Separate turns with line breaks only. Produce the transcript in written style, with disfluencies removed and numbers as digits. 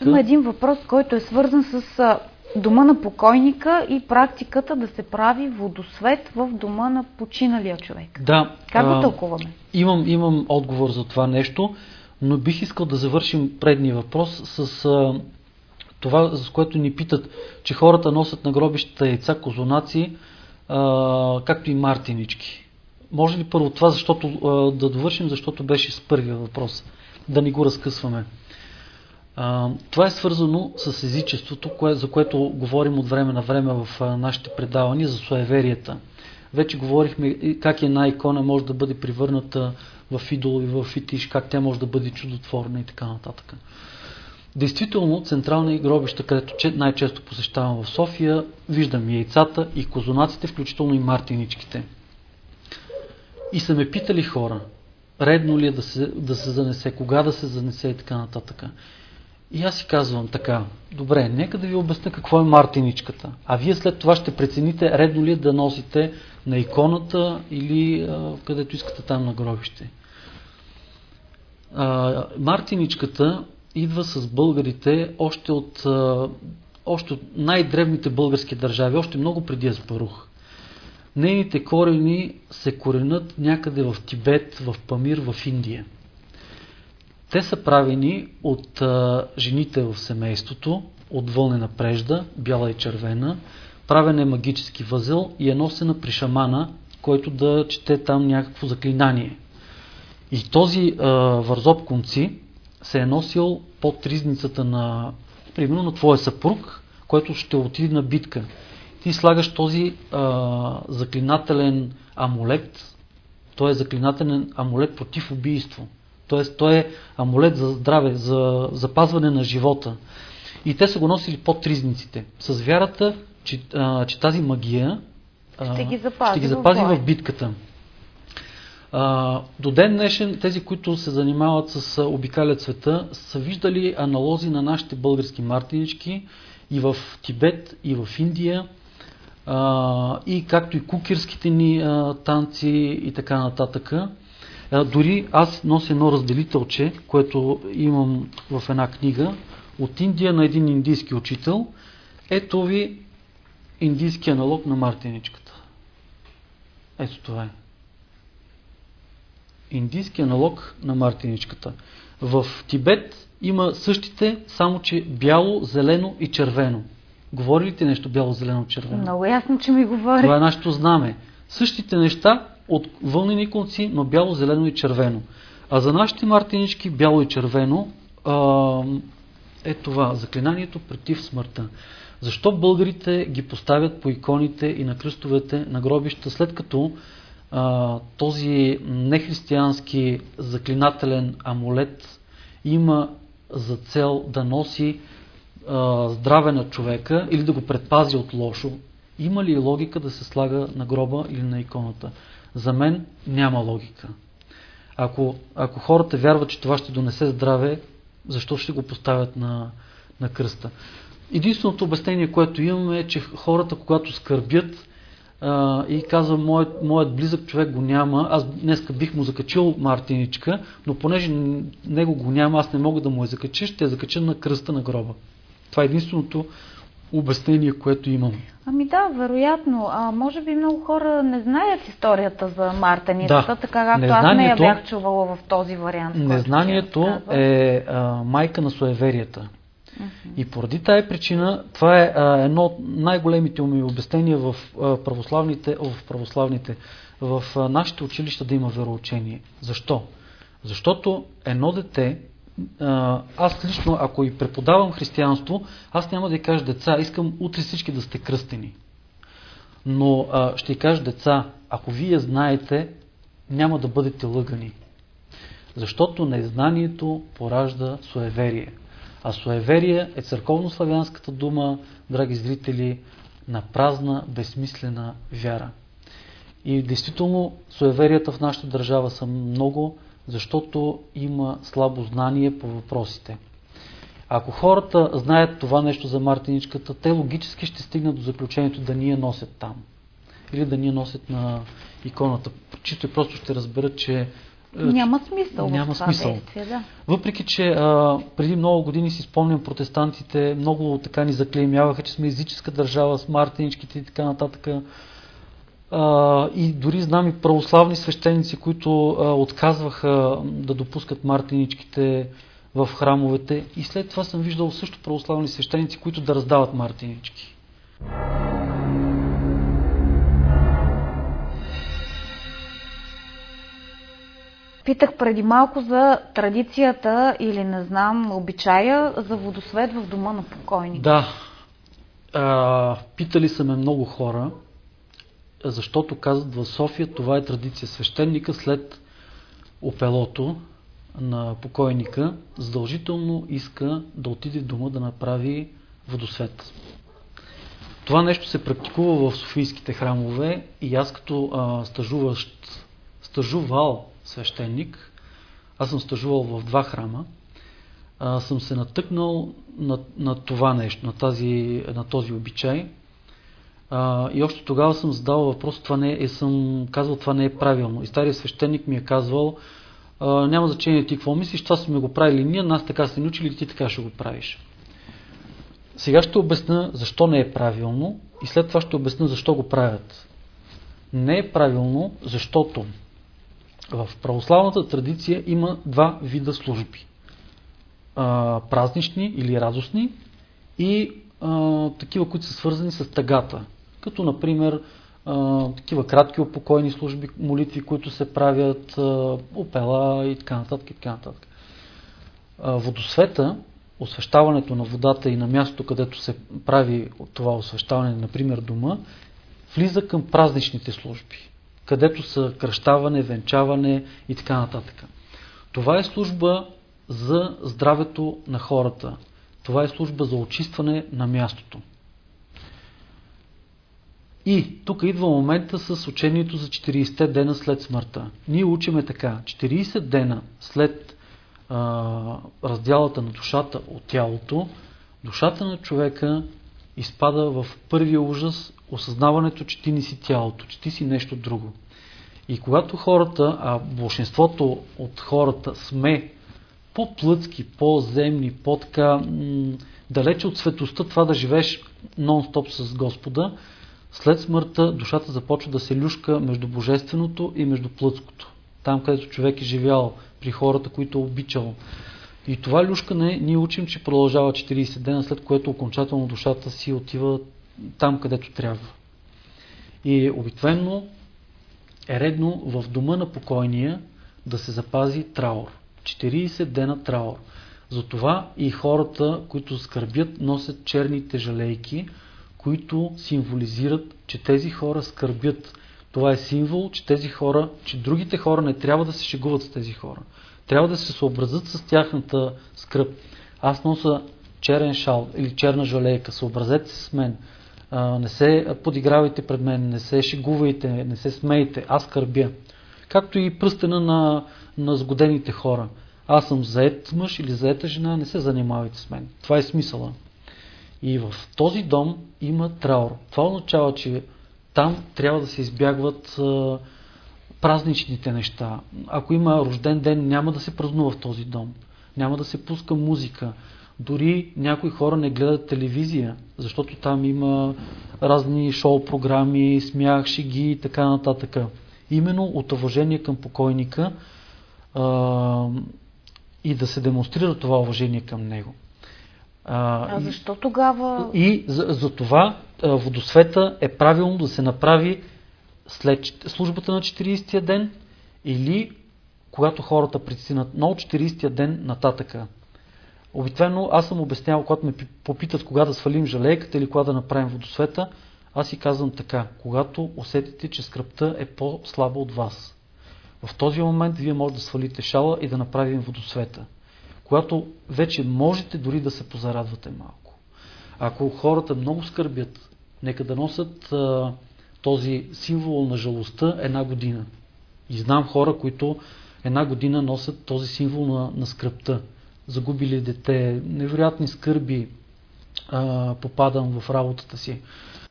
Има един въпрос, който е свързан с дома на покойника и практиката да се прави водосвет в дома на починалия човек.
Да.
Как го тълкуваме?
Имам отговор за това нещо, но бих искал да завършим предния въпрос с това, за което ни питат, че хората носят на гробищата яйца, козунаци, както и мартинички. Може ли първо това, да довършим, защото беше с първия въпрос, да не го разкъсваме. Това е свързано с езичеството, за което говорим от време на време в нашите предавания за суеверията. Вече говорихме как една икона може да бъде превърната в идол и в фетиш, как тя може да бъде чудотворна и така нататък. Действително, централни гробища, където най-често посещавам в София, виждам и яйцата, и козунаците, включително и мартиничките. И са ме питали хора, редно ли е да се занесе, кога да се занесе и така нататък. И аз си казвам така, добре, нека да ви обясня какво е мартиничката. А вие след това ще прецените редно ли е да носите на иконата или където искате там на гробище. Мартиничката идва с българите още от най-древните български държави, още много преди Аспарух. Нейните корени се коренят някъде в Тибет, в Памир, в Индия. Те са правени от жените в семейството, от вълнена прежда, бяла и червена, правен е магически възел и е носена при шамана, който да чете там някакво заклинание. И този вързоп конци се е носил под ризницата примерно на твоя съпруг, който ще отиде на битка. Ти слагаш този заклинателен амулет, той е заклинателен амулет против убийство. Тоест, той е амулет за здраве, за запазване на живота. И те са го носили под ризниците, с вярата, че тази магия ще ги запази в битката. До ден днешен тези, които се занимават с обикалят света, са виждали аналози на нашите български мартинички и в Тибет, и в Индия, и както и кукирските ни танци и така нататък. Дори аз нося едно разделителче, което имам в една книга, от Индия на един индийски учител. Ето ви индийски аналог на мартиничката. Ето това е. Индийски аналог на мартиничката. В Тибет има същите, само че бяло, зелено и червено. Говори ли ти нещо бяло, зелено, червено?
Много ясно, че ми говори. Това
е нашето знаме. Същите неща от вълнени конци, но бяло, зелено и червено. А за нашите мартинички бяло и червено е това, заклинанието против смъртта. Защо българите ги поставят по иконите и на кръстовете на гробища, след като този нехристиянски заклинателен амулет има за цел да носи здраве на човека или да го предпази от лошо? Има ли логика да се слага на гроба или на иконата? За мен няма логика. Ако хората вярват, че това ще донесе здраве, защо ще го поставят на кръста? Единственото обяснение, което имаме, е, че хората, когато скърбят и казвам, моят близък човек го няма, аз днеска бих му закачил мартиничка, но понеже него го няма, аз не мога да му я закача, ще я закача на кръста на гроба. Това е единственото обяснение, което имам.
Ами да, вероятно. Може би много хора не знаят историята за мартеницата, така както аз не я бях чувала в този вариант.
Незнанието е майка на суеверията. И поради тая причина, това е едно от най-големите ми обяснения в православните, в нашите училища да има вероучение. Защо? Защото едно дете, аз лично, ако и преподавам християнство, аз няма да й кажа деца, искам утре всички да сте кръстени. Но ще й кажа деца, ако вие знаете, няма да бъдете лъгани. Защото незнанието поражда суеверие. А суеверие е църковнославянската дума, драги зрители, на празна, безсмислена вяра. И действително суеверията в нашата държава са много, защото има слабо знание по въпросите. Ако хората знаят това нещо за мартиничката, те логически ще стигнат до заключението да ни я носят там. Или да ни я носят на иконата. Чисто и просто ще разберат, че
Няма смисъл
няма
в това
смисъл.
действие, да.
Въпреки, че преди много години си спомням, протестантите много така ни заклеймяваха, че сме езическа държава с мартиничките и така нататък. И дори знам и православни свещеници, които отказваха да допускат мартиничките в храмовете. И след това съм виждал също православни свещеници, които да раздават мартинички.
Питах преди малко за традицията или не знам, обичая за водосвет в дома на покойника.
Да. Питали са ме много хора, защото казват в София това е традиция. Свещеника след опелото на покойника задължително иска да отиде в дома да направи водосвет. Това нещо се практикува в софийските храмове и аз като стажувал свещеник, аз съм стажувал в 2 храма, съм се натъкнал на това нещо, на този обичай. И още тогава съм задавал въпрос, съм казвал, това не е правилно. И стария свещеник ми е казвал, няма значение ти какво мислиш, това сме го правили ние, нас така сте научили, ти така ще го правиш. Сега ще обясня защо не е правилно и след това ще обясня защо го правят. Не е правилно, защото в православната традиция има 2 вида служби. Празнични или радостни и такива, които са свързани с тъгата. Като, например, такива кратки упокойни служби, молитви, които се правят, опела и така нататък. И така нататък. Водосвета, освещаването на водата и на мястото, където се прави това освещаване, например дома, влиза към празничните служби, където са кръщаване, венчаване и така нататък. Това е служба за здравето на хората. Това е служба за очистване на мястото. И тук идва момента с учението за 40 дена след смъртта. Ние учиме така. 40 дена след разделата на душата от тялото, душата на човека изпада в първия ужас, осъзнаването, че ти не си тялото, че ти си нещо друго. И когато хората, большинството от хората сме по-плътски, по-земни, по-така далече от светостта, това да живееш нон-стоп с Господа, след смъртта душата започва да се люшка между божественото и между плътското. Там, където човек е живял, при хората, които е обичал. И това люшкане ние учим, че продължава 40 дена, след което окончателно душата си отива там, където трябва. И обикновено е редно в дома на покойния да се запази траур. 40 дена траур. Затова и хората, които скърбят, носят черните жалейки, които символизират, че тези хора скърбят. Това е символ, че другите хора не трябва да се шегуват с тези хора. Трябва да се съобразят с тяхната скръб. Аз нося черен шал или черна жалейка, съобразете се с мен. Не се подигравайте пред мен, не се шегувайте, не се смейте. Аз скърбя. Както и пръстена на сгодените хора. Аз съм заед мъж или заета жена, не се занимавайте с мен. Това е смисъла. И в този дом има траур. Това означава, че там трябва да се избягват празничните неща. Ако има рожден ден, няма да се празнува в този дом. Няма да се пуска музика. Дори някои хора не гледат телевизия, защото там има разни шоу-програми, смях, шеги и така нататък. Именно от уважение към покойника и да се демонстрира това уважение към него.
Защо тогава?
И за това водосвета е правилно да се направи след службата на 40-тия ден или когато хората пристигнат, но от 40-тия ден нататъка. Обикновено аз съм обяснявал, когато ме попитат кога да свалим жалейката или кога да направим водосвета, аз си казвам така: когато усетите, че скръбта е по-слаба от вас. В този момент вие може да свалите шала и да направим водосвета. Когато вече можете дори да се позарадвате малко. Ако хората много скърбят, нека да носят този символ на жалостта 1 година. И знам хора, които 1 година носят този символ на скръбта. Загубили дете, невероятни скърби, попадам в работата си.